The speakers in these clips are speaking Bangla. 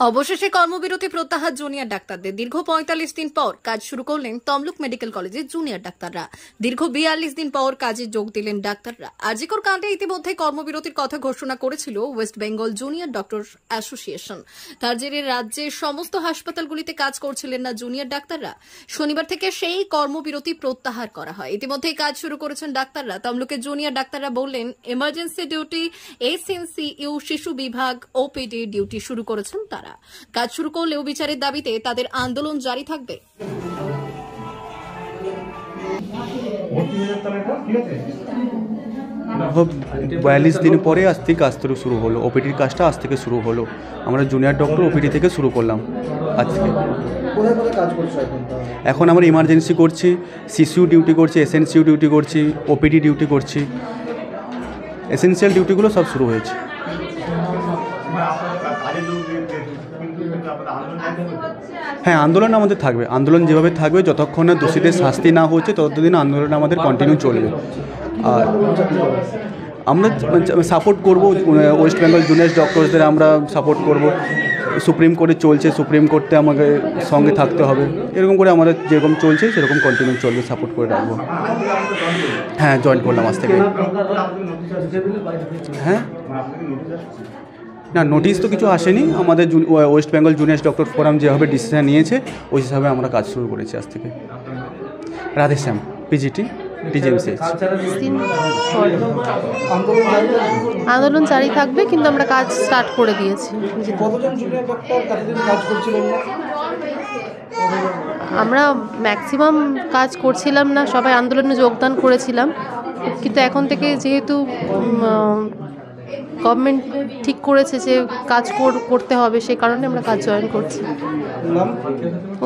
অবশেষে কর্মবিরতি প্রত্যাহার জুনিয়র ডাক্তারদের। দীর্ঘ ৪৫ দিন পর কাজ শুরু করলেন তমলুক মেডিকেল কলেজের জুনিয়র ডাক্তাররা। দীর্ঘ ৪২ দিন পর কাজে যোগ দিলেন ডাক্তাররা। আরজিকর কাণ্ডে ইতিমধ্যে কর্মবিরতির কথা ঘোষণা করেছিল West Bengal junior doctor association. তার জেরে রাজ্যের সমস্ত হাসপাতালগুলিতে কাজ করছিলেন না জুনিয়র ডাক্তাররা। শনিবার থেকে সেই কর্মবিরতি প্রত্যাহার করা হয়। ইতিমধ্যেই কাজ শুরু করেছেন ডাক্তাররা। তমলুকের জুনিয়র ডাক্তাররা বললেন, এমার্জেন্সি ডিউটি, এসএনসিইউ, শিশু বিভাগ, ওপিডি ডিউটি শুরু করেছেন তারা। কাজ শুরু করলেও বিচারের দাবিতে তাদের আন্দোলন জারি থাকবে। ৪২ দিন পরে আজ থেকে কাজ শুরু হলো। ওপিডির কাজটা আজ থেকে শুরু হলো। আমরা জুনিয়র ডক্টর ওপিডি থেকে শুরু করলাম আজ থেকে। এখন আমরা ইমার্জেন্সি করছি, শিশু ডিউটি করছি, এসএনসিইউ ডিউটি করছি, ওপিডি ডিউটি করছি। এসেনশিয়াল ডিউটিগুলো সব শুরু হয়েছে। হ্যাঁ, আন্দোলন আমাদের থাকবে। আন্দোলন যেভাবে থাকবে, যতক্ষণ না দোষীদের শাস্তি না হচ্ছে ততদিন আন্দোলন আমাদের কন্টিনিউ চলবে। আর আমরা সাপোর্ট করব ওয়েস্ট বেঙ্গল জুনিয়র ডক্টরসদের, আমরা সাপোর্ট করব। সুপ্রিম কোর্টে চলছে, সুপ্রিম কোর্টে আমাকে সঙ্গে থাকতে হবে। এরকম করে আমাদের যেরকম চলছে সেরকম কন্টিনিউ চলবে, সাপোর্ট করে রাখবো। হ্যাঁ, জয়েন করলাম আজ থেকে। হ্যাঁ, না, নোটিশ তো কিছু আসেনি। আমাদের West Bengal junior doctor forum যেভাবে ডিসিশন নিয়েছে ওই হিসাবে আমরা কাজ শুরু করেছি আজ থেকে। রাধেশ্যাম, পিজিটি, টিজিএমসিএইচ। আন্দোলন জারি থাকবে, কিন্তু আমরা কাজ স্টার্ট করে দিয়েছি। আমরা ম্যাক্সিমাম কাজ করছিলাম না, সবাই আন্দোলনে যোগদান করেছিলাম। কিন্তু এখন থেকে যেহেতু গভর্নমেন্ট ঠিক করেছে যে কাজ করতে হবে, সেই কারণে আমরা কাজ জয়েন করছি।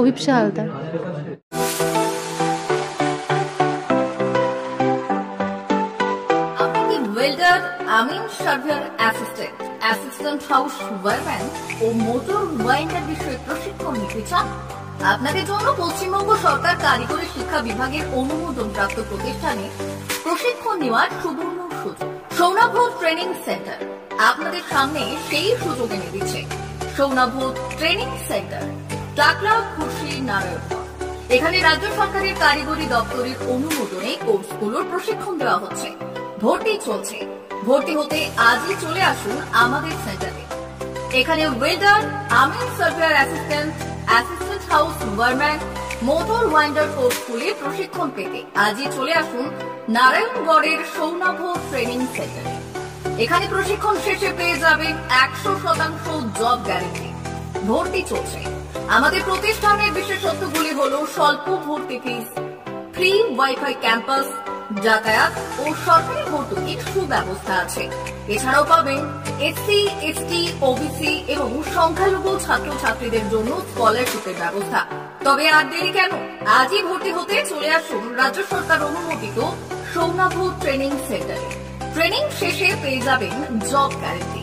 Abhipsa Haldar. Welder, amin surveyor assistant, assistant house wireman ও মোটর ওয়াইন্ডার বিষয়ে প্রশিক্ষণ নিতে চান? আপনাদের জন্য পশ্চিমবঙ্গ সরকার কারিগরি শিক্ষা বিভাগের অনুমোদনপ্রাপ্ত প্রতিষ্ঠানে প্রশিক্ষণ নেওয়ার সুবর্ণ সুযোগ। সৌনাভ ট্রেনিং সেন্টার আপনাদের সামনে সেই সুযোগ এনে দিচ্ছে। সৌনাভ ট্রেনিং সেন্টার, টাকলা, খুশি, নারায়ণগঞ্জ। এখানে রাজ্য সরকারের কারিগরি দপ্তরের অনুমোদনে কোর্সগুলোর প্রশিক্ষণ দেওয়া হচ্ছে। ভর্তি চলছে। ভর্তি হতে আজই চলে আসুন আমাদের সেন্টারে। এখানে welder, amin surveyor assistant, assistant house wireman, motor winder কোর্সগুলির প্রশিক্ষণ পেতে আজই চলে আসুন নারায়ণগড়ের সৌনাভ ট্রেনিং সেন্টারে। এখানে প্রশিক্ষণ শেষে পেয়ে যাবেন ১০০% জব গ্যারেন্টি। ভর্তি চলছে। আমাদের প্রতিষ্ঠানের বিশেষত্বগুলি হলো স্বল্প ভর্তি ফিস, ফ্রি ওয়াইফাই ক্যাম্পাস, যাতায়াত ও সরকারি ভর্তুকির সুব্যবস্থা আছে। এছাড়াও পাবেন এসসি, এসটি, ওবিসি এবং সংখ্যালঘু ছাত্রছাত্রীদের জন্য স্কলারশিপের ব্যবস্থা। তবে আর দেরি কেন? আজই ভর্তি হতে চলে আসুন রাজ্য সরকার অনুমোদিত সৌনাভ ট্রেনিং সেন্টারে। ট্রেনিং শেষে পেয়ে যাবেন জব গ্যারেন্টি।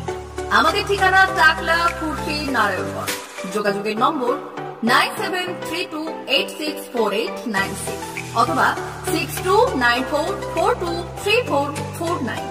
আমাদের ঠিকানা টাকলা, খুশি, নারায়ণগঞ্জ। যোগাযোগের নম্বর 9732864896 অথবা 6294423449।